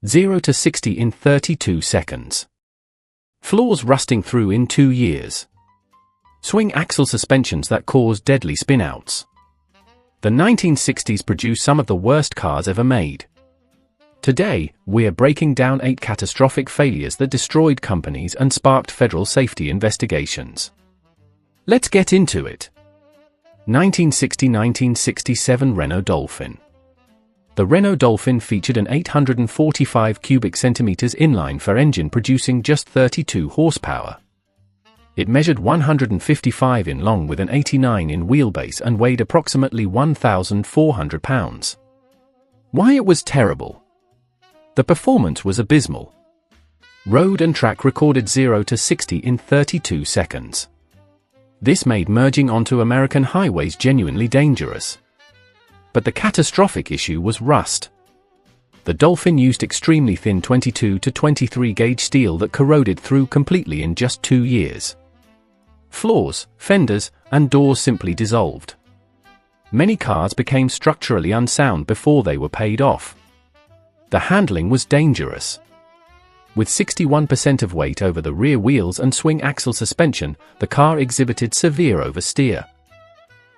0 to 60 in 32 seconds. Floors rusting through in 2 years. Swing axle suspensions that cause deadly spinouts. The 1960s produced some of the worst cars ever made. Today, we're breaking down 8 catastrophic failures that destroyed companies and sparked federal safety investigations. Let's get into it. 1960–1967 Renault Dauphine. The Renault Dauphine featured an 845 cubic centimeters inline-four engine producing just 32 horsepower. It measured 155 in long with an 89 in wheelbase and weighed approximately 1,400 pounds. Why it was terrible? The performance was abysmal. Road and track recorded 0 to 60 in 32 seconds. This made merging onto American highways genuinely dangerous. But the catastrophic issue was rust. The Dauphine used extremely thin 22 to 23 gauge steel that corroded through completely in just 2 years. Floors, fenders, and doors simply dissolved. Many cars became structurally unsound before they were paid off. The handling was dangerous. With 61% of weight over the rear wheels and swing axle suspension, the car exhibited severe oversteer.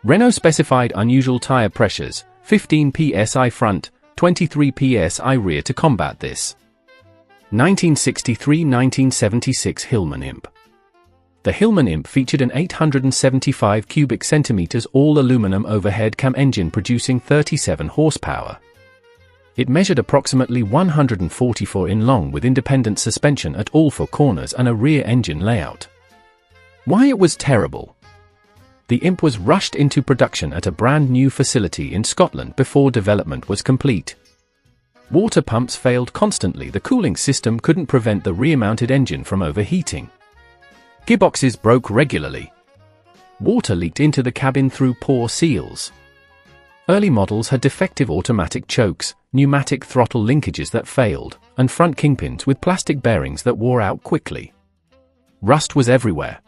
Renault specified unusual tire pressures, 15 psi front, 23 psi rear to combat this. 1963–1976 Hillman Imp. The Hillman Imp featured an 875 cubic centimeters all-aluminum overhead cam engine producing 37 horsepower. It measured approximately 144 in long with independent suspension at all 4 corners and a rear engine layout. Why it was terrible? The Imp was rushed into production at a brand new facility in Scotland before development was complete. Water pumps failed constantly. The cooling system couldn't prevent the rear-mounted engine from overheating. Gearboxes broke regularly. Water leaked into the cabin through poor seals. Early models had defective automatic chokes, pneumatic throttle linkages that failed, and front kingpins with plastic bearings that wore out quickly. Rust was everywhere.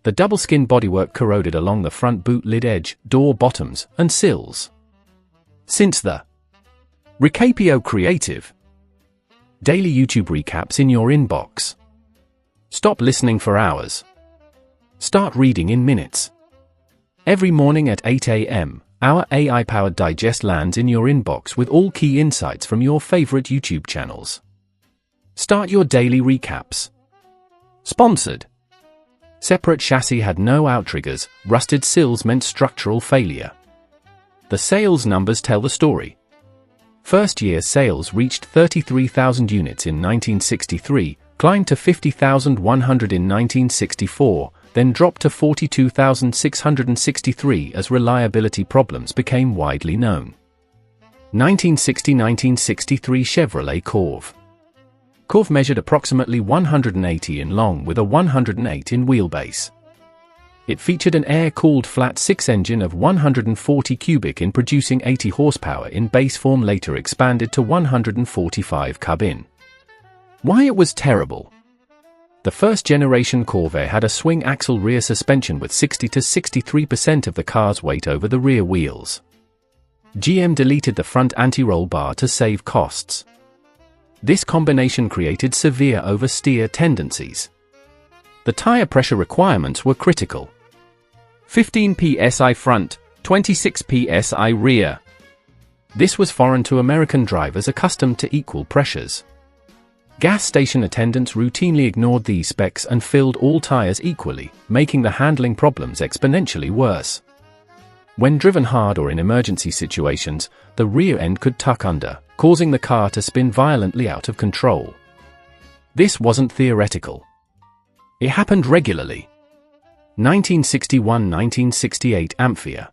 The double-skin bodywork corroded along the front boot lid edge, door bottoms, and sills. Since the Recapio Creative. Daily YouTube recaps in your inbox. Stop listening for hours. Start reading in minutes. Every morning at 8 a.m., our AI-powered digest lands in your inbox with all key insights from your favorite YouTube channels. Start your daily recaps. Sponsored. Separate chassis had no outriggers, rusted sills meant structural failure. The sales numbers tell the story. First-year sales reached 33,000 units in 1963, climbed to 50,100 in 1964, then dropped to 42,663 as reliability problems became widely known. 1960–1963 Chevrolet Corvair. Corvair measured approximately 180 in long with a 108 in wheelbase. It featured an air-cooled flat-six engine of 140 cubic in producing 80 horsepower in base form, later expanded to 145 cub-in. Why it was terrible? The first-generation Corvair had a swing axle rear suspension with 60 to 63% of the car's weight over the rear wheels. GM deleted the front anti-roll bar to save costs. This combination created severe oversteer tendencies. The tire pressure requirements were critical. 15 psi front, 26 psi rear. This was foreign to American drivers accustomed to equal pressures. Gas station attendants routinely ignored these specs and filled all tires equally, making the handling problems exponentially worse. When driven hard or in emergency situations, the rear end could tuck under, causing the car to spin violently out of control. This wasn't theoretical. It happened regularly. 1961–1968 Amphia.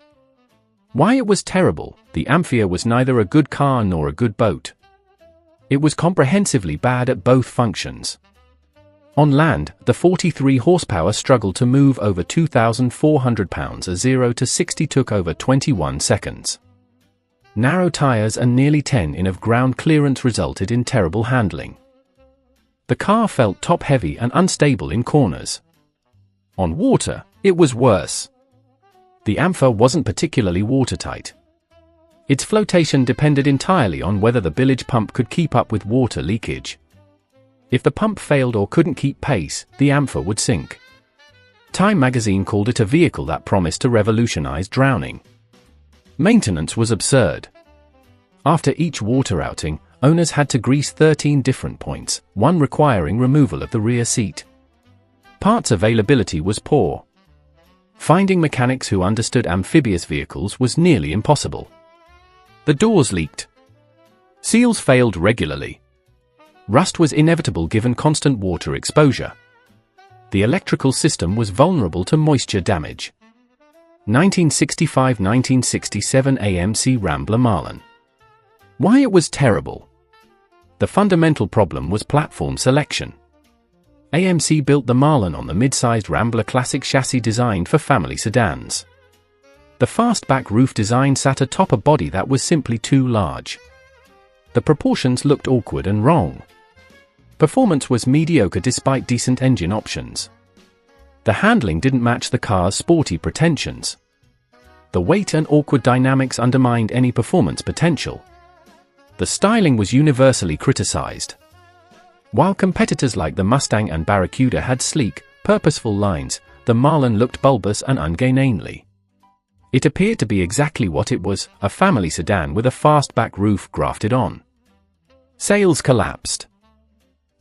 Why it was terrible? The Amphia was neither a good car nor a good boat. It was comprehensively bad at both functions. On land, the 43 horsepower struggled to move over 2,400 pounds. A 0 to 60 took over 21 seconds. Narrow tires and nearly 10 in of ground clearance resulted in terrible handling. The car felt top-heavy and unstable in corners. On water, it was worse. The Amphia wasn't particularly watertight. Its flotation depended entirely on whether the bilge pump could keep up with water leakage. If the pump failed or couldn't keep pace, the Ampfer would sink. Time magazine called it a vehicle that promised to revolutionize drowning. Maintenance was absurd. After each water outing, owners had to grease 13 different points, one requiring removal of the rear seat. Parts availability was poor. Finding mechanics who understood amphibious vehicles was nearly impossible. The doors leaked. Seals failed regularly. Rust was inevitable given constant water exposure. The electrical system was vulnerable to moisture damage. 1965–1967 AMC Rambler Marlin. Why it was terrible? The fundamental problem was platform selection. AMC built the Marlin on the mid-sized Rambler Classic chassis designed for family sedans. The fastback roof design sat atop a body that was simply too large. The proportions looked awkward and wrong. Performance was mediocre despite decent engine options. The handling didn't match the car's sporty pretensions. The weight and awkward dynamics undermined any performance potential. The styling was universally criticized. While competitors like the Mustang and Barracuda had sleek, purposeful lines, the Marlin looked bulbous and ungainly. It appeared to be exactly what it was, a family sedan with a fastback roof grafted on. Sales collapsed.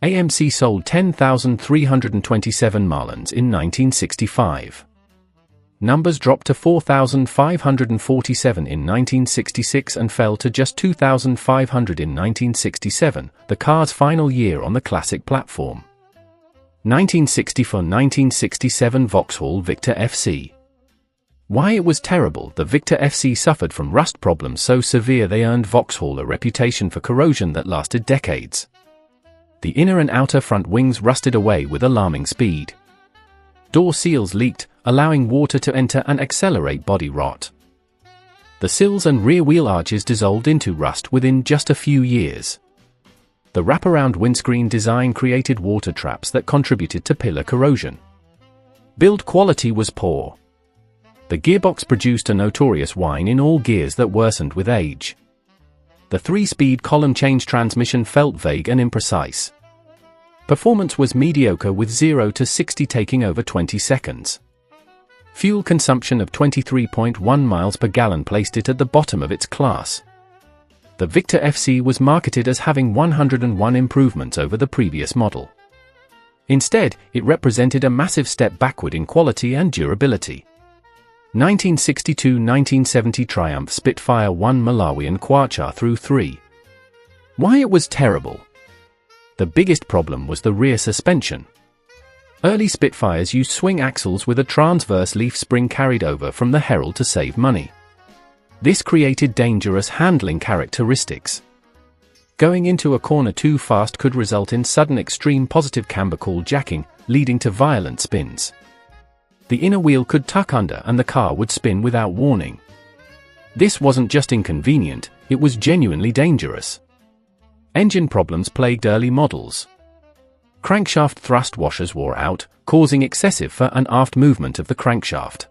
AMC sold 10,327 Marlins in 1965. Numbers dropped to 4,547 in 1966 and fell to just 2,500 in 1967, the car's final year on the classic platform. 1964–1967 Vauxhall Victor FC. Why it was terrible? The Victor FC suffered from rust problems so severe they earned Vauxhall a reputation for corrosion that lasted decades. The inner and outer front wings rusted away with alarming speed. Door seals leaked, allowing water to enter and accelerate body rot. The sills and rear wheel arches dissolved into rust within just a few years. The wraparound windscreen design created water traps that contributed to pillar corrosion. Build quality was poor. The gearbox produced a notorious whine in all gears that worsened with age. The 3-speed column change transmission felt vague and imprecise. Performance was mediocre with 0 to 60 taking over 20 seconds. Fuel consumption of 23.1 miles per gallon placed it at the bottom of its class. The Victor FC was marketed as having 101 improvements over the previous model. Instead, it represented a massive step backward in quality and durability. 1962–1970 Triumph Spitfire 1 Malawian Quachar through 3. Why it was terrible? The biggest problem was the rear suspension. Early Spitfires used swing axles with a transverse leaf spring carried over from the Herald to save money. This created dangerous handling characteristics. Going into a corner too fast could result in sudden extreme positive camber call jacking, leading to violent spins. The inner wheel could tuck under and the car would spin without warning. This wasn't just inconvenient, it was genuinely dangerous. Engine problems plagued early models. Crankshaft thrust washers wore out, causing excessive fore and aft movement of the crankshaft.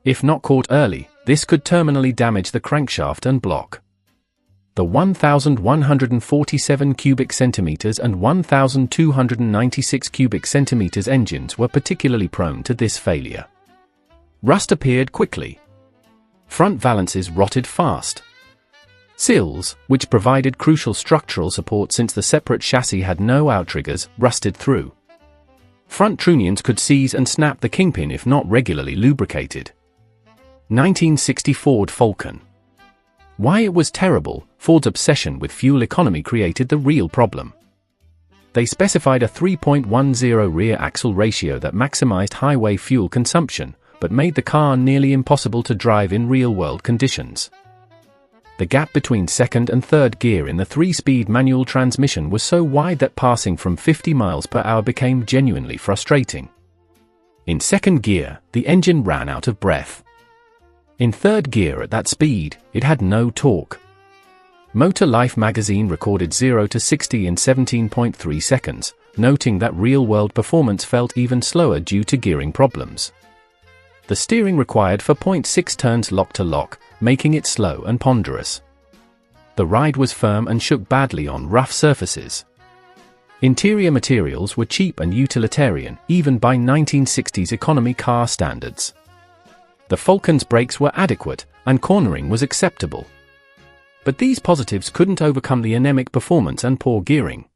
If not caught early, this could terminally damage the crankshaft and block. The 1,147 cubic centimeters and 1,296 cubic centimeters engines were particularly prone to this failure. Rust appeared quickly. Front valances rotted fast. Sills, which provided crucial structural support since the separate chassis had no outriggers, rusted through. Front trunnions could seize and snap the kingpin if not regularly lubricated. 1960 Ford Falcon. Why it was terrible? Ford's obsession with fuel economy created the real problem. They specified a 3.10 rear axle ratio that maximized highway fuel consumption, but made the car nearly impossible to drive in real-world conditions. The gap between second and third gear in the 3-speed manual transmission was so wide that passing from 50 miles per hour became genuinely frustrating. In second gear, the engine ran out of breath. In third gear at that speed, it had no torque. Motor Life magazine recorded 0 to 60 in 17.3 seconds, noting that real-world performance felt even slower due to gearing problems. The steering required 4.6 turns lock-to-lock, making it slow and ponderous. The ride was firm and shook badly on rough surfaces. Interior materials were cheap and utilitarian, even by 1960s economy car standards. The Falcon's brakes were adequate, and cornering was acceptable. But these positives couldn't overcome the anemic performance and poor gearing.